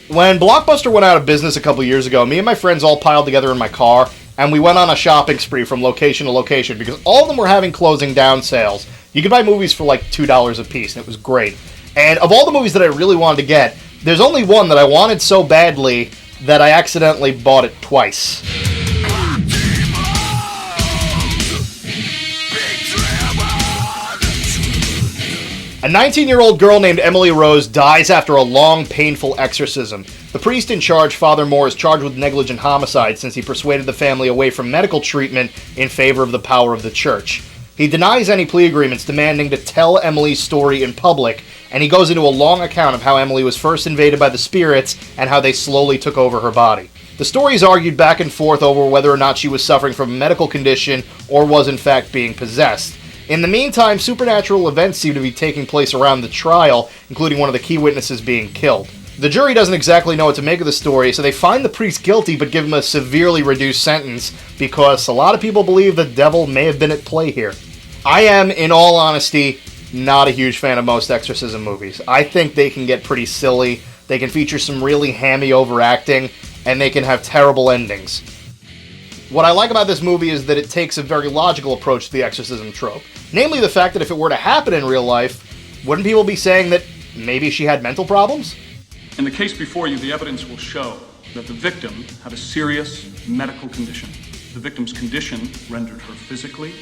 When Blockbuster went out of business a couple years ago, me and my friends all piled together in my car, and we went on a shopping spree from location to location because all of them were having closing down sales. You could buy movies for like $2 a piece, and it was great. And of all the movies that I really wanted to get, there's only one that I wanted so badly that I accidentally bought it twice. A 19-year-old girl named Emily Rose dies after a long, painful exorcism. The priest in charge, Father Moore, is charged with negligent homicide since he persuaded the family away from medical treatment in favor of the power of the church. He denies any plea agreements, demanding to tell Emily's story in public, and he goes into a long account of how Emily was first invaded by the spirits and how they slowly took over her body. The story is argued back and forth over whether or not she was suffering from a medical condition or was in fact being possessed. In the meantime, supernatural events seem to be taking place around the trial, including one of the key witnesses being killed. The jury doesn't exactly know what to make of the story, so they find the priest guilty but give him a severely reduced sentence because a lot of people believe the devil may have been at play here. I am, in all honesty, not a huge fan of most exorcism movies. I think they can get pretty silly, they can feature some really hammy overacting, and they can have terrible endings. What I like about this movie is that it takes a very logical approach to the exorcism trope. Namely the fact that if it were to happen in real life, wouldn't people be saying that maybe she had mental problems? In the case before you, the evidence will show that the victim had a serious medical condition. The victim's condition rendered her physically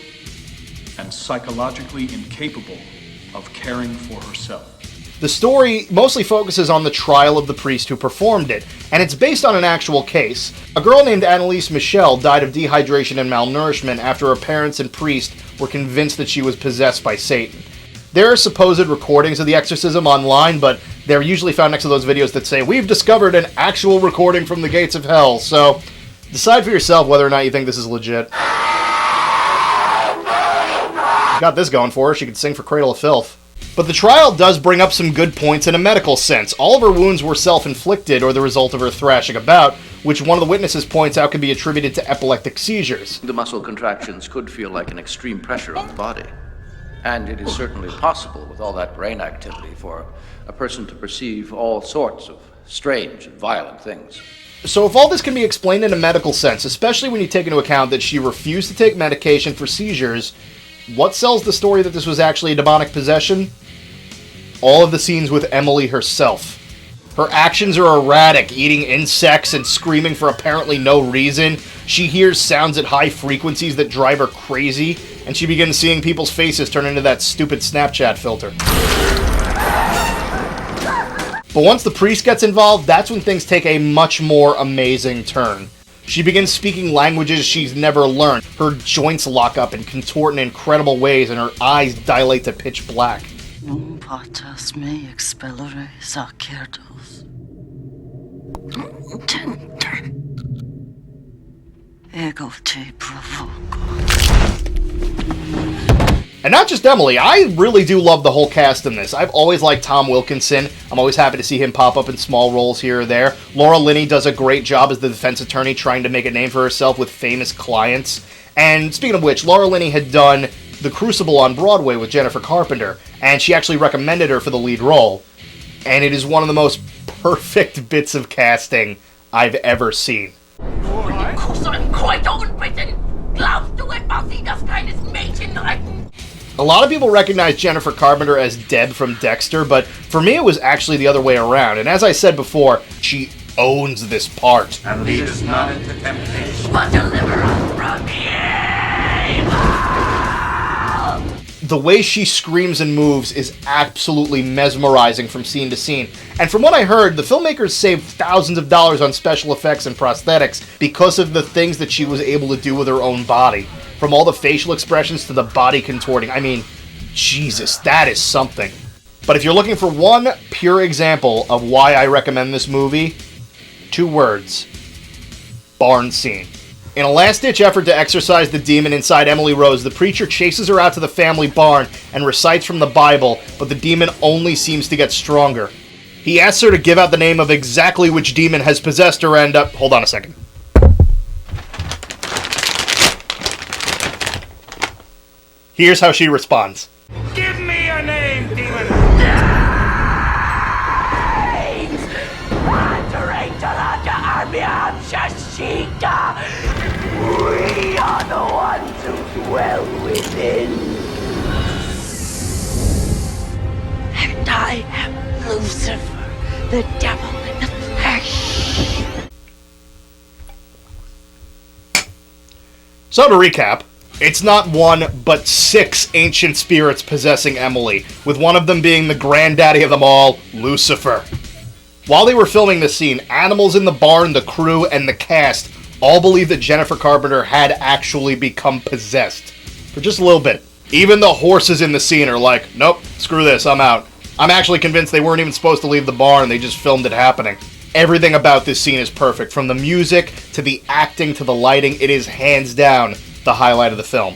and psychologically incapable of caring for herself. The story mostly focuses on the trial of the priest who performed it, and it's based on an actual case. A girl named Annalise Michel died of dehydration and malnourishment after her parents and priest were convinced that she was possessed by Satan. There are supposed recordings of the exorcism online, but they're usually found next to those videos that say, "We've discovered an actual recording from the gates of hell," so decide for yourself whether or not you think this is legit. Got this going for her, she could sing for Cradle of Filth. But the trial does bring up some good points in a medical sense. All of her wounds were self-inflicted or the result of her thrashing about, which one of the witnesses points out could be attributed to epileptic seizures. The muscle contractions could feel like an extreme pressure on the body. And it is certainly possible, with all that brain activity, for a person to perceive all sorts of strange and violent things. So if all this can be explained in a medical sense, especially when you take into account that she refused to take medication for seizures, what sells the story that this was actually a demonic possession? All of the scenes with Emily herself. Her actions are erratic, eating insects and screaming for apparently no reason. She hears sounds at high frequencies that drive her crazy, and she begins seeing people's faces turn into that stupid Snapchat filter. But once the priest gets involved, that's when things take a much more amazing turn. She begins speaking languages she's never learned. Her joints lock up and contort in incredible ways, and her eyes dilate to pitch black. Non patas me expellere sacerdos. Tenter. Ego te provoco. And not just Emily, I really do love the whole cast in this. I've always liked Tom Wilkinson. I'm always happy to see him pop up in small roles here or there. Laura Linney does a great job as the defense attorney trying to make a name for herself with famous clients. And speaking of which, Laura Linney had done The Crucible on Broadway with Jennifer Carpenter, and she actually recommended her for the lead role. And it is one of the most perfect bits of casting I've ever seen. A lot of people recognize Jennifer Carpenter as Deb from Dexter, but for me it was actually the other way around. And as I said before, she owns this part. And lead us not into temptation, but deliver us from evil. The way she screams and moves is absolutely mesmerizing from scene to scene. And from what I heard, the filmmakers saved thousands of dollars on special effects and prosthetics because of the things that she was able to do with her own body. From all the facial expressions to the body contorting. I mean, Jesus, that is something. But if you're looking for one pure example of why I recommend this movie, 2 words: barn scene. In a last-ditch effort to exorcise the demon inside Emily Rose, the preacher chases her out to the family barn and recites from the Bible, but the demon only seems to get stronger. He asks her to give out the name of exactly which demon has possessed her and, hold on a second. Here's how she responds. give me your name, demon! Names! sin. And I am Lucifer, the devil in the flesh. So to recap, it's not one, but 6 ancient spirits possessing Emily, with one of them being the granddaddy of them all, Lucifer. While they were filming this scene, animals in the barn, the crew, and the cast all believed that Jennifer Carpenter had actually become possessed. For just a little bit. Even the horses in the scene are like, nope, screw this, I'm out. I'm actually convinced they weren't even supposed to leave the barn, they just filmed it happening. Everything about this scene is perfect, from the music, to the acting, to the lighting. It is hands down the highlight of the film.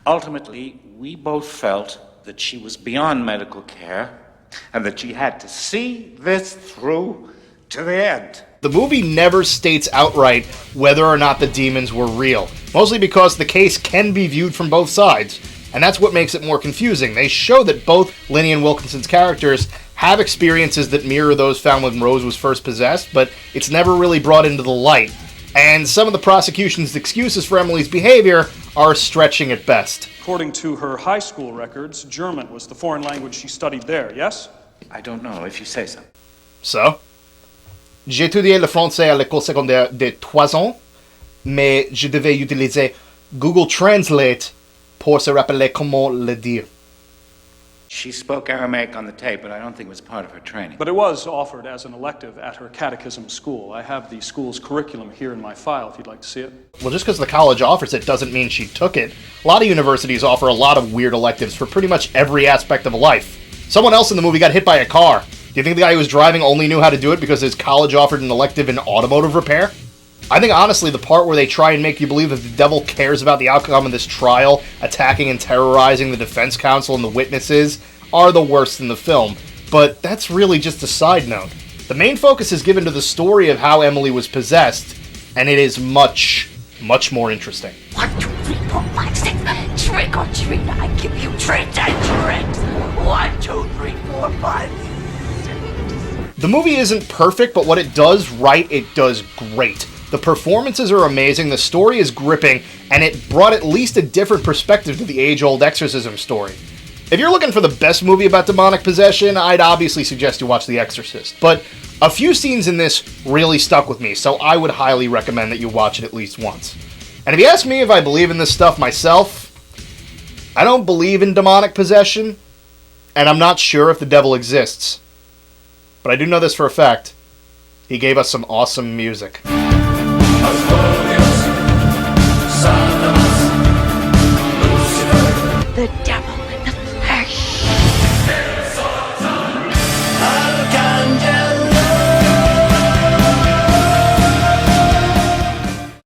Ultimately, we both felt that she was beyond medical care and that she had to see this through to the end. The movie never states outright whether or not the demons were real, mostly because the case can be viewed from both sides, and that's what makes it more confusing. They show that both Linian Wilkinson's characters have experiences that mirror those found when Rose was first possessed, but it's never really brought into the light. And some of the prosecution's excuses for Emily's behavior are stretching at best. According to her high school records, German was the foreign language she studied there, yes? I don't know, if you say so. So? J'ai étudié le français à l'école secondaire de 3 ans, mais je devais utiliser Google Translate pour se rappeler comment le dire. She spoke Aramaic on the tape, but I don't think it was part of her training. But it was offered as an elective at her catechism school. I have the school's curriculum here in my file if you'd like to see it. Well, just because the college offers it doesn't mean she took it. A lot of universities offer a lot of weird electives for pretty much every aspect of life. Someone else in the movie got hit by a car. Do you think the guy who was driving only knew how to do it because his college offered an elective in automotive repair? I think, honestly, the part where they try and make you believe that the devil cares about the outcome of this trial, attacking and terrorizing the defense counsel and the witnesses, are the worst in the film. But that's really just a side note. The main focus is given to the story of how Emily was possessed, and it is much, much more interesting. 1, 2, 3, 4, 5, 6. Trick or treat, I give you tricks and tricks. 1, 2, 3, 4, 5, 6. The movie isn't perfect, but what it does right, it does great. The performances are amazing, the story is gripping, and it brought at least a different perspective to the age-old exorcism story. If you're looking for the best movie about demonic possession, I'd obviously suggest you watch The Exorcist. But a few scenes in this really stuck with me, so I would highly recommend that you watch it at least once. And if you ask me if I believe in this stuff myself, I don't believe in demonic possession, and I'm not sure if the devil exists. But I do know this for a fact. He gave us some awesome music.